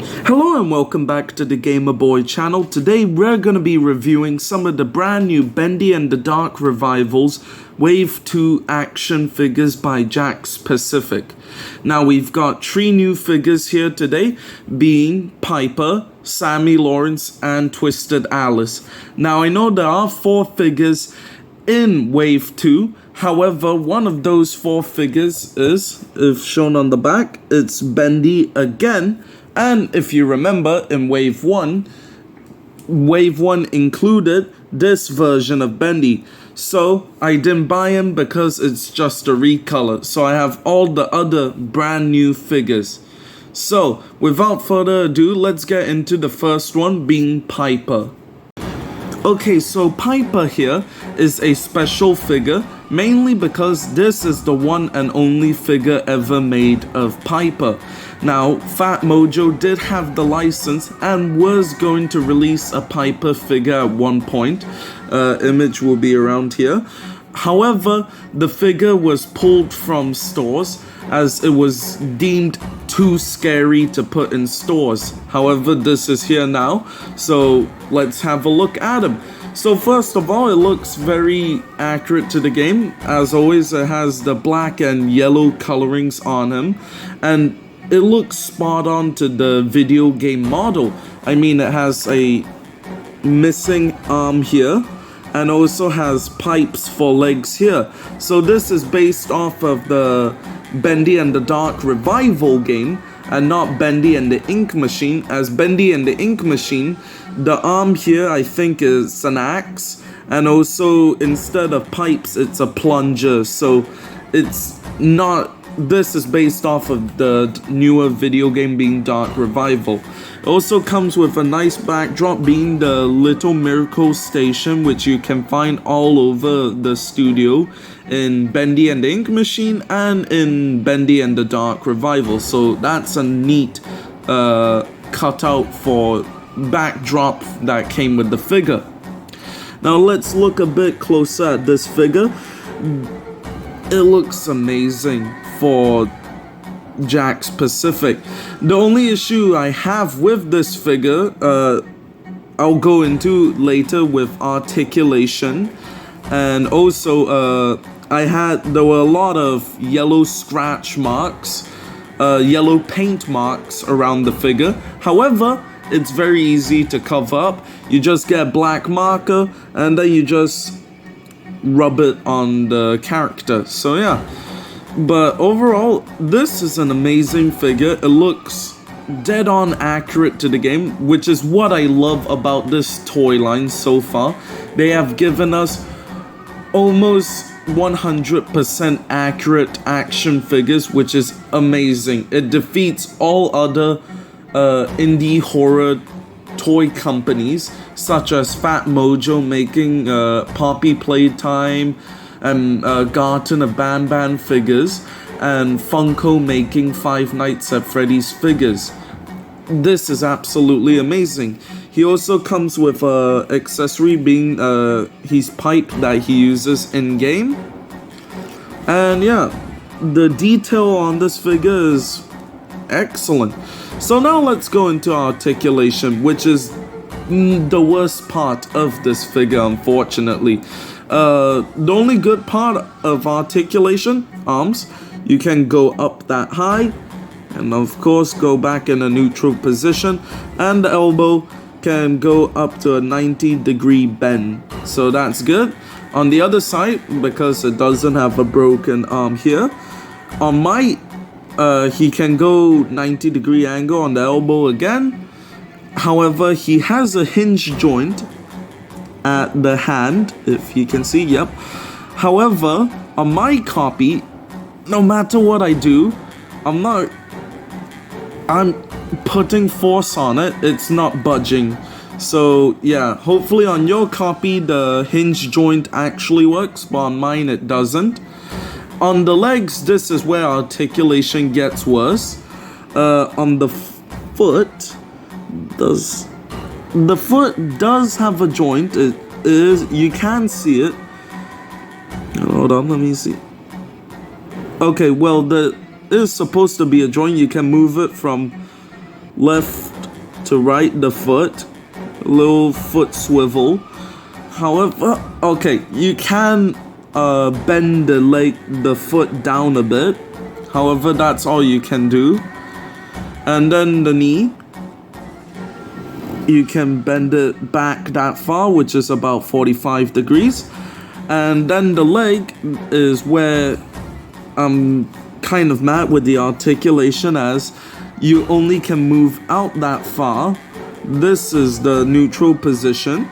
Hello and welcome back to the Gamer Boy channel. Today we're going to be reviewing some of the brand new Bendy and the Dark Revivals Wave 2 action figures by Jakks Pacific. Now we've got 3 new figures here today, being Piper, Sammy Lawrence, and Twisted Alice. Now I know there are 4 figures in Wave 2, however one of those 4 figures is, if shown on the back, it's Bendy again. And if you remember, in Wave 1 included this version of Bendy. So I didn't buy him because it's just a recolor. So I have all the other brand new figures. So without further ado, let's get into the first one, being Piper. Okay, so Piper here is a special figure, mainly because this is the one and only figure ever made of Piper. Now, Fat Mojo did have the license and was going to release a Piper figure at one point. Image will be around here. However, the figure was pulled from stores as it was deemed too scary to put in stores. However, this is here now, so let's have a look at him. So first of all, it looks very accurate to the game. As always, it has the black and yellow colorings on him, and it looks spot on to the video game model. I mean, it has a missing arm here, and also has pipes for legs here. So this is based off of the Bendy and the Dark Revival game, and not Bendy and the Ink Machine. As Bendy and the Ink Machine, the arm here I think is an axe, and also instead of pipes it's a plunger. So it's not, this is based off of the newer video game being Dark Revival. It also comes with a nice backdrop being the Little Miracle Station, which you can find all over the studio in Bendy and the Ink Machine and in Bendy and the Dark Revival. So that's a neat cutout for backdrop that came with the figure. Now let's look a bit closer at this figure. It looks amazing for Jakks Pacific. The only issue I have with this figure, I'll go into later, with articulation, and also there were a lot of yellow scratch marks, yellow paint marks around the figure. However, it's very easy to cover up. You just get a black marker and then you just rub it on the character. So yeah. But overall, this is an amazing figure. It looks dead on accurate to the game, which is what I love about this toy line so far. They have given us almost 100% accurate action figures, which is amazing. It defeats all other indie horror toy companies, such as Fat Mojo making Poppy Playtime, and Garten of Ban figures, and Funko making Five Nights at Freddy's figures. This is absolutely amazing. He also comes with an accessory being his pipe that he uses in game. And yeah, the detail on this figure is excellent. So now let's go into articulation, which is the worst part of this figure, unfortunately. The only good part of articulation, arms, you can go up that high, and of course go back in a neutral position, and the elbow can go up to a 90-degree bend. So that's good. On the other side, because it doesn't have a broken arm here, on my he can go 90-degree angle on the elbow again. However, he has a hinge joint at the hand, if you can see, yep. However, on my copy, no matter what I do, I'm putting force on it, it's not budging. So yeah, hopefully on your copy the hinge joint actually works, but on mine it doesn't. On the legs, this is where articulation gets worse. On the foot, the foot does have a joint. It is, you can see it. Hold on, let me see. Okay, well, there is supposed to be a joint. You can move it from left to right the foot, little foot swivel. However, okay, you can bend the foot down a bit. However, that's all you can do. And then the knee, you can bend it back that far, which is about 45 degrees. And then the leg is where I'm kind of mad with the articulation, as you only can move out that far. This is the neutral position.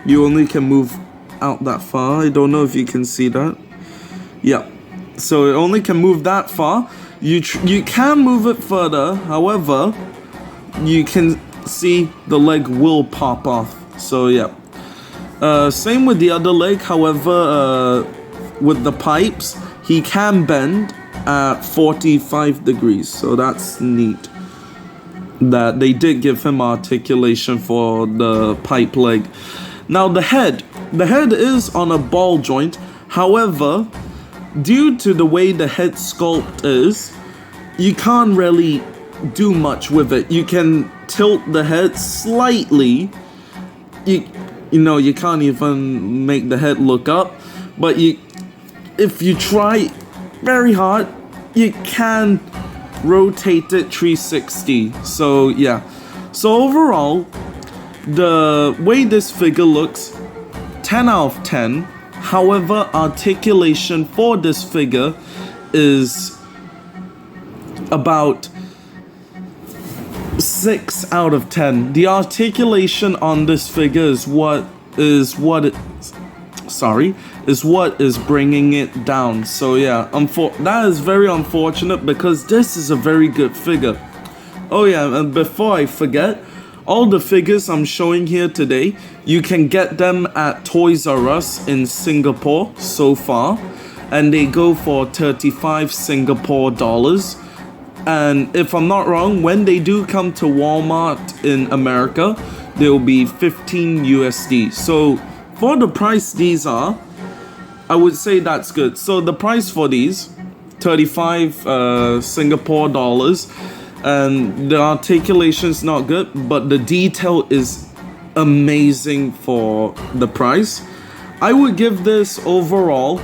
You only can move out that far. I don't know if you can see that. Yeah. So it only can move that far. You can move it further. However, you can see the leg will pop off. So yeah. Same with the other leg. However, with the pipes, he can bend at 45 degrees. So that's neat. That they did give him articulation for the pipe leg. Now the head is on a ball joint. However, due to the way the head sculpt is, you can't really do much with it. You can tilt the head slightly. You know, you can't even make the head look up. But if you try very hard, you can rotate it 360. So yeah. So overall, the way this figure looks, 10 out of 10. However, articulation for this figure is about 6 out of 10. The articulation on this figure is what is bringing it down. So yeah, that is very unfortunate, because this is a very good figure. Oh yeah, and before I forget, all the figures I'm showing here today, you can get them at Toys-R-Us in Singapore so far, and they go for 35 Singapore dollars. And if I'm not wrong, when they do come to Walmart in America, they'll be 15 USD. So for the price these are, I would say that's good. So the price for these, 35 Singapore dollars, and the articulation's not good, but the detail is amazing for the price. I would give this overall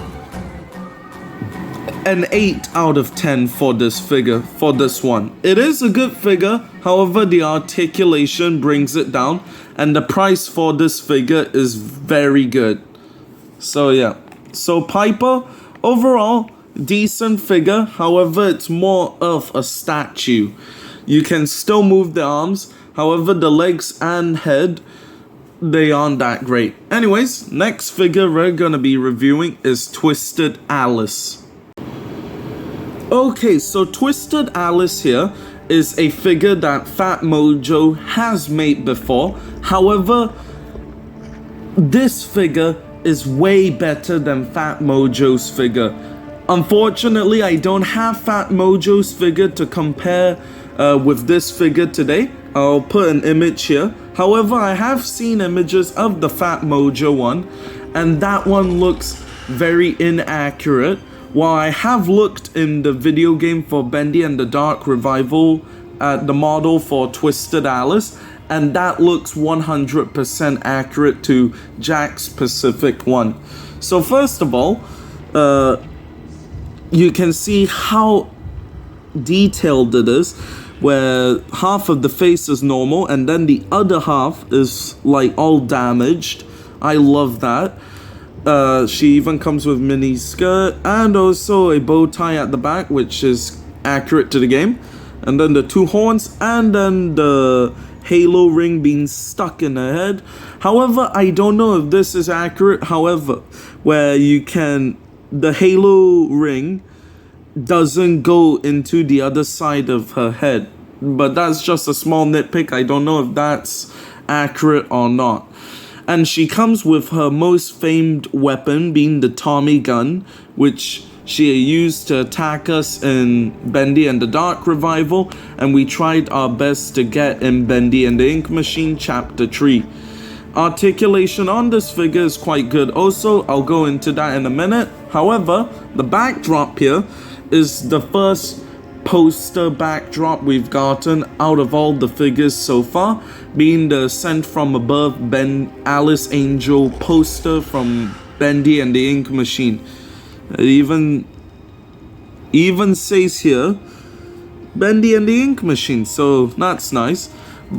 an 8 out of 10 for this figure, for this one. It is a good figure, however the articulation brings it down, and the price for this figure is very good. So yeah. So Piper, overall, decent figure, however it's more of a statue. You can still move the arms, however the legs and head, they aren't that great. Anyways, next figure we're gonna be reviewing is Twisted Alice. Okay, so Twisted Alice here is a figure that Fat Mojo has made before. However, this figure is way better than Fat Mojo's figure. Unfortunately, I don't have Fat Mojo's figure to compare with this figure today. I'll put an image here. However, I have seen images of the Fat Mojo one, and that one looks very inaccurate. While I have looked in the video game for Bendy and the Dark Revival at the model for Twisted Alice, and that looks 100% accurate to Jack's Pacific one. So first of all, you can see how detailed it is, where half of the face is normal and then the other half is like all damaged. I love that. She even comes with mini skirt and also a bow tie at the back, which is accurate to the game. And then the two horns, and then the halo ring being stuck in her head. However, I don't know if this is accurate. However, where you can, the halo ring doesn't go into the other side of her head. But that's just a small nitpick. I don't know if that's accurate or not. And she comes with her most famed weapon, being the Tommy gun, which she used to attack us in Bendy and the Dark Revival, and we tried our best to get in Bendy and the Ink Machine Chapter 3. Articulation on this figure is quite good. Also, I'll go into that in a minute. However, the backdrop here is the first poster backdrop we've gotten out of all the figures so far, being the Sent from Above Ben Alice Angel poster from Bendy and the Ink Machine. It even says here Bendy and the Ink Machine, so that's nice.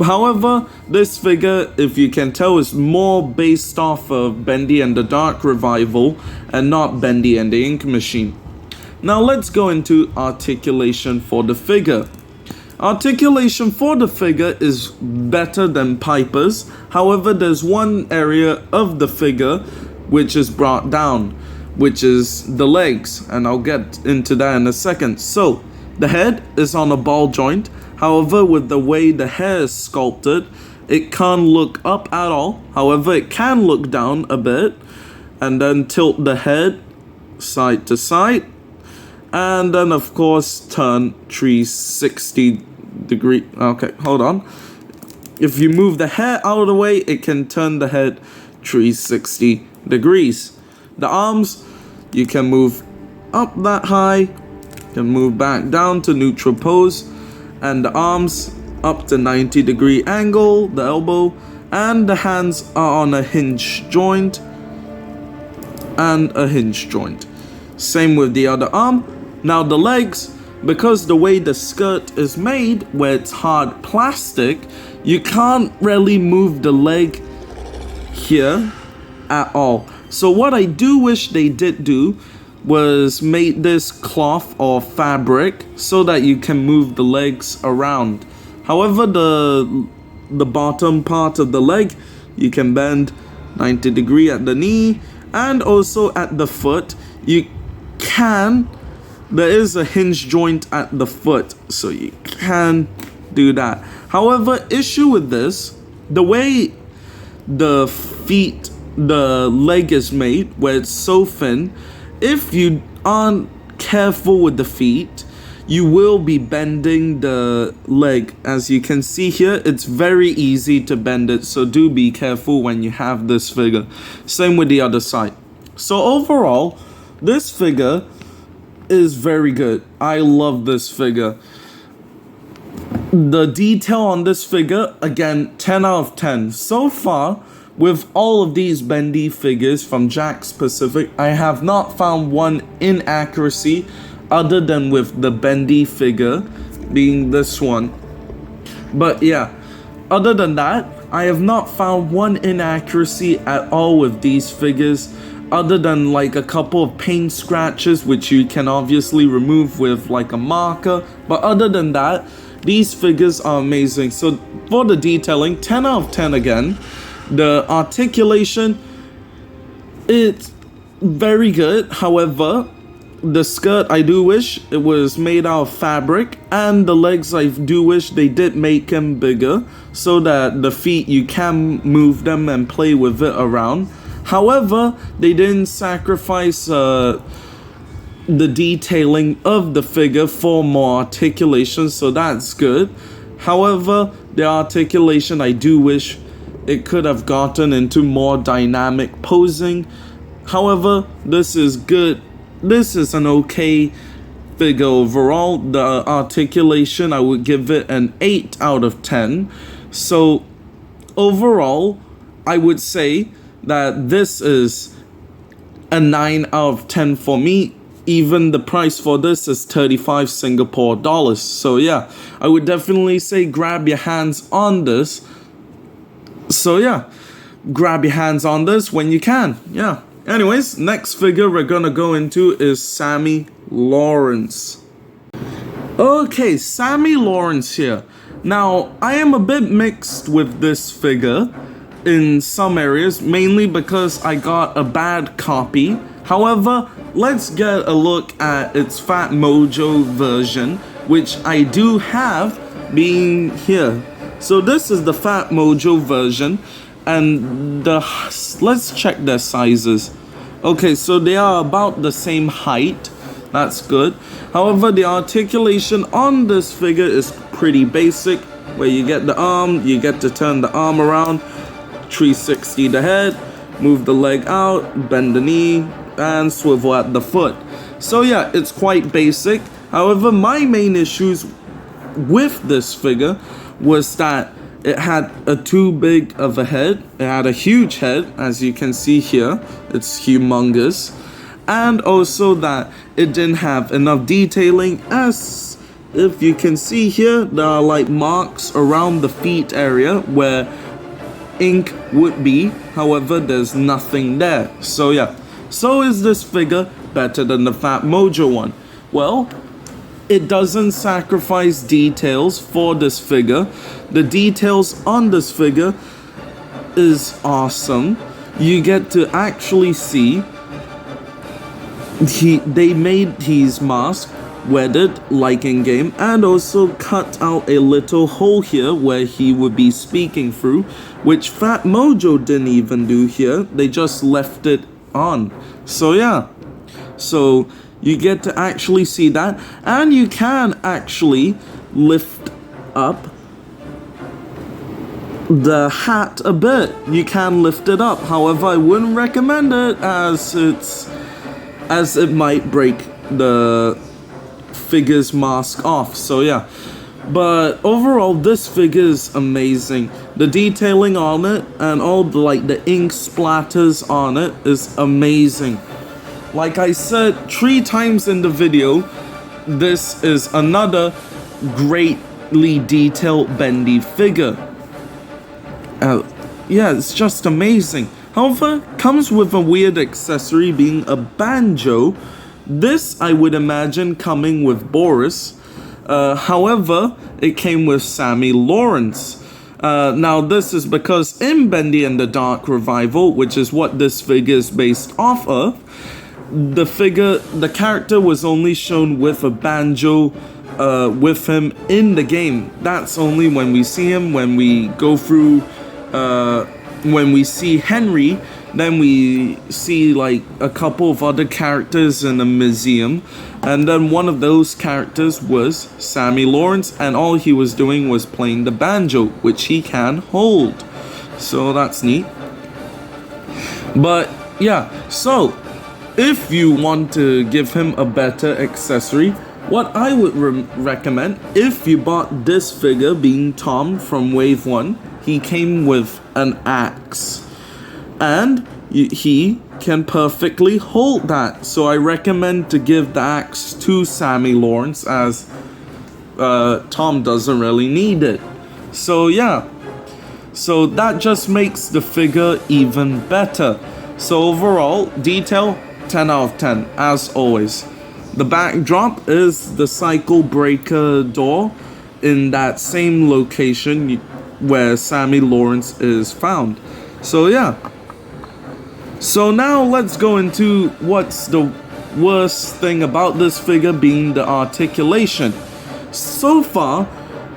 However, this figure, if you can tell, is more based off of Bendy and the Dark Revival and not Bendy and the Ink Machine. Now let's go into articulation for the figure. Articulation for the figure is better than Piper's. However, there's one area of the figure which is brought down, which is the legs, and I'll get into that in a second. So, the head is on a ball joint. However, with the way the hair is sculpted, it can't look up at all. However, it can look down a bit, and then tilt the head side to side, and then of course turn 360 degree. Okay, hold on. If you move the hair out of the way, it can turn the head 360 degrees. The arms, you can move up that high, can move back down to neutral pose, and the arms up to 90-degree angle, the elbow, and the hands are on a hinge joint and a hinge joint. Same with the other arm. Now the legs, because the way the skirt is made, where it's hard plastic, you can't really move the leg here at all. So what I do wish they did do was made this cloth or fabric so that you can move the legs around. However, the bottom part of the leg, you can bend 90 degree at the knee, and also at the foot there is a hinge joint at the foot, so you can do that. However, issue with this, the way the leg is made, where it's so thin, if you aren't careful with the feet, you will be bending the leg. As you can see here, it's very easy to bend it, so do be careful when you have this figure. Same with the other side. So overall, this figure is very good. I love this figure. The detail on this figure, again, 10 out of 10. So far, with all of these bendy figures from Jakks Pacific, I have not found one inaccuracy other than with the bendy figure being this one. But yeah, other than that, I have not found one inaccuracy at all with these figures, other than like a couple of paint scratches, which you can obviously remove with like a marker. But other than that, these figures are amazing. So for the detailing, 10 out of 10 again. The articulation, it's very good. However, the skirt, I do wish it was made out of fabric, and the legs, I do wish they did make them bigger so that the feet, you can move them and play with it around. However, they didn't sacrifice the detailing of the figure for more articulation, so that's good. However, the articulation, I do wish it could have gotten into more dynamic posing. However, this is good. This is an okay figure overall. The articulation, I would give it an 8 out of 10. So overall, I would say that this is a 9 out of 10 for me. Even the price for this is 35 Singapore dollars. So yeah, I would definitely say grab your hands on this. So yeah, grab your hands on this when you can. Yeah. Anyways, next figure we're gonna go into is Sammy Lawrence. Okay, Sammy Lawrence here. Now, I am a bit mixed with this figure in some areas, mainly because I got a bad copy. However, let's get a look at its Fat Mojo version, which I do have being here. So this is the Fat Mojo version, and let's check their sizes. Okay, so they are about the same height. That's good. However, the articulation on this figure is pretty basic, where you get the arm, you get to turn the arm around, 360 the head, move the leg out, bend the knee, and swivel at the foot. So yeah, it's quite basic. However, my main issues with this figure was that it had a too big of a head. It had a huge head, as you can see here. It's humongous. And also that it didn't have enough detailing, as if you can see here, there are like marks around the feet area where ink would be. However, there's nothing there. So yeah. So is this figure better than the Fat Mojo one? Well, it doesn't sacrifice details for this figure. The details on this figure is awesome. You get to actually see they made his mask weathered like in game, and also cut out a little hole here where he would be speaking through, which Fat Mojo didn't even do here. They just left it on. So yeah. So you get to actually see that, and you can actually lift up the hat a bit. You can lift it up. However, I wouldn't recommend it, as it might break the figure's mask off. So yeah. But overall, this figure is amazing. The detailing on it and all the ink splatters on it is amazing. Like I said 3 times in the video, this is another greatly detailed bendy figure. Yeah, it's just amazing. However, comes with a weird accessory being a banjo. This I would imagine coming with Boris. However, it came with Sammy Lawrence. Now this is because in Bendy and the Dark Revival, which is what this figure is based off of, the character was only shown with a banjo with him in the game. That's only when we see him, when we go through, when we see Henry, then we see like a couple of other characters in a museum, and then one of those characters was Sammy Lawrence, and all he was doing was playing the banjo, which he can hold. So that's neat. But yeah, so if you want to give him a better accessory, what I would recommend, if you bought this figure being Tom from Wave 1, he came with an axe. And he can perfectly hold that. So I recommend to give the axe to Sammy Lawrence, as Tom doesn't really need it. So yeah. So that just makes the figure even better. So overall, detail 10 out of 10, as always. The backdrop is the cycle breaker door in that same location where Sammy Lawrence is found. So yeah. So now let's go into what's the worst thing about this figure, being the articulation. So far,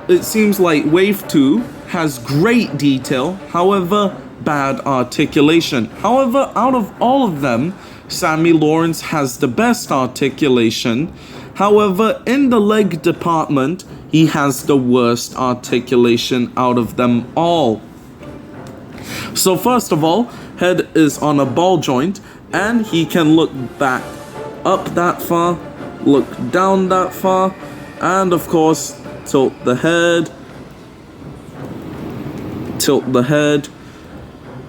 it seems like Wave 2 has great detail, however, bad articulation. However, out of all of them, Sammy Lawrence has the best articulation. However, in the leg department, he has the worst articulation out of them all. So first of all, head is on a ball joint, and he can look back up that far, look down that far, and of course tilt the head,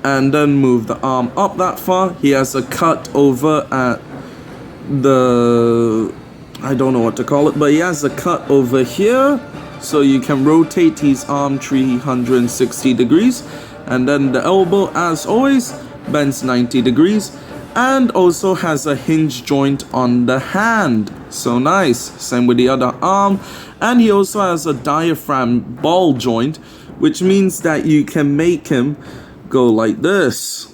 and then move the arm up that far. He has a cut over at the, I don't know what to call it, but he has a cut over here, so you can rotate his arm 360 degrees. And then the elbow, as always, bends 90 degrees, and also has a hinge joint on the hand. So nice. Same with the other arm. And he also has a diaphragm ball joint, which means that you can make him go like this,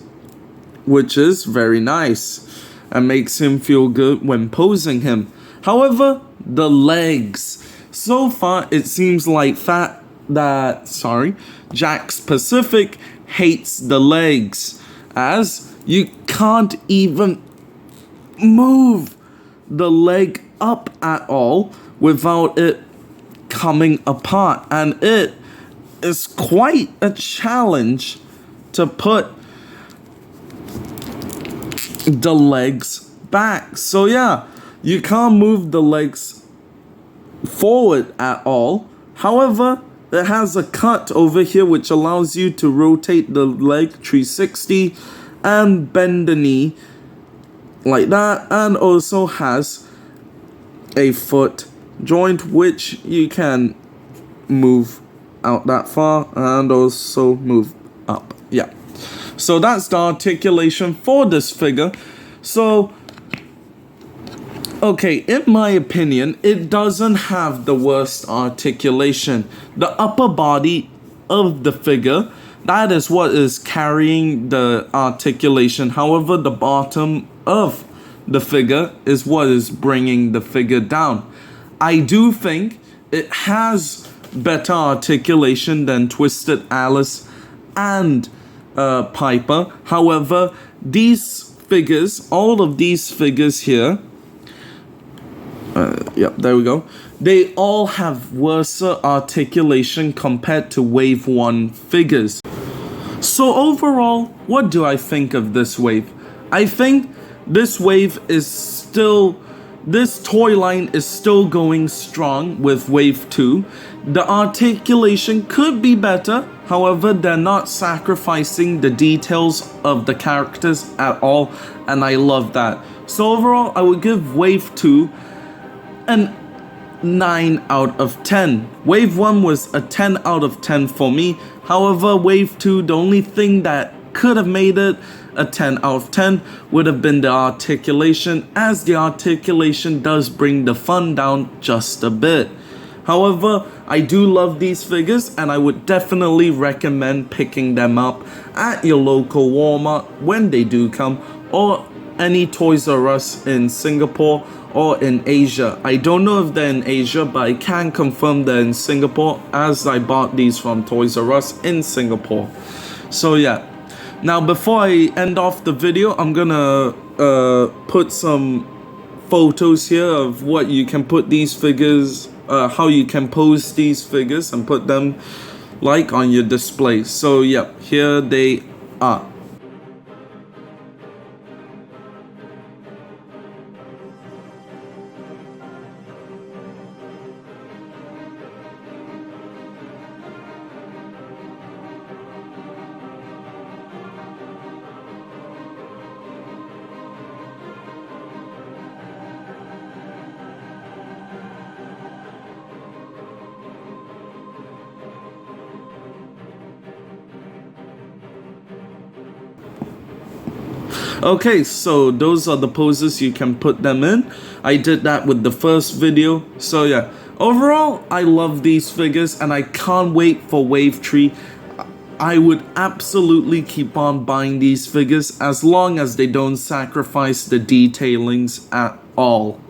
which is very nice and makes him feel good when posing him. However, the legs. So far, it seems like Jakks Pacific hates the legs, as you can't even move the leg up at all without it coming apart, and it is quite a challenge to put the legs back. So yeah, you can't move the legs forward at all. However, it has a cut over here which allows you to rotate the leg 360 and bend the knee like that, and also has a foot joint which you can move out that far and also move up. Yeah, so that's the articulation for this figure. So okay, in my opinion, it doesn't have the worst articulation. The upper body of the figure, that is what is carrying the articulation. However, the bottom of the figure is what is bringing the figure down. I do think it has better articulation than Twisted Alice and Piper. However, these figures, all of these figures here, yep, there we go. They all have worse articulation compared to Wave 1 figures. So overall, what do I think of this wave? I think this wave is still, this toy line is still going strong with Wave 2. The articulation could be better, however, they're not sacrificing the details of the characters at all, and I love that. So overall, I would give Wave 2 an 9 out of 10. Wave 1 was a 10 out of 10 for me. However, Wave 2, the only thing that could have made it a 10 out of 10 would have been the articulation, as the articulation does bring the fun down just a bit. However, I do love these figures and I would definitely recommend picking them up at your local Walmart when they do come, or any Toys R Us in Singapore or in Asia. I don't know if they're in Asia, but I can confirm they're in Singapore, as I bought these from Toys R Us in Singapore. So yeah. Now before I end off the video, I'm gonna put some photos here of what you can put these figures, how you can pose these figures and put them like on your display. So yeah, here they are. Okay, so those are the poses you can put them in. I did that with the first video. So yeah, overall, I love these figures and I can't wait for Wave 3. I would absolutely keep on buying these figures as long as they don't sacrifice the detailings at all.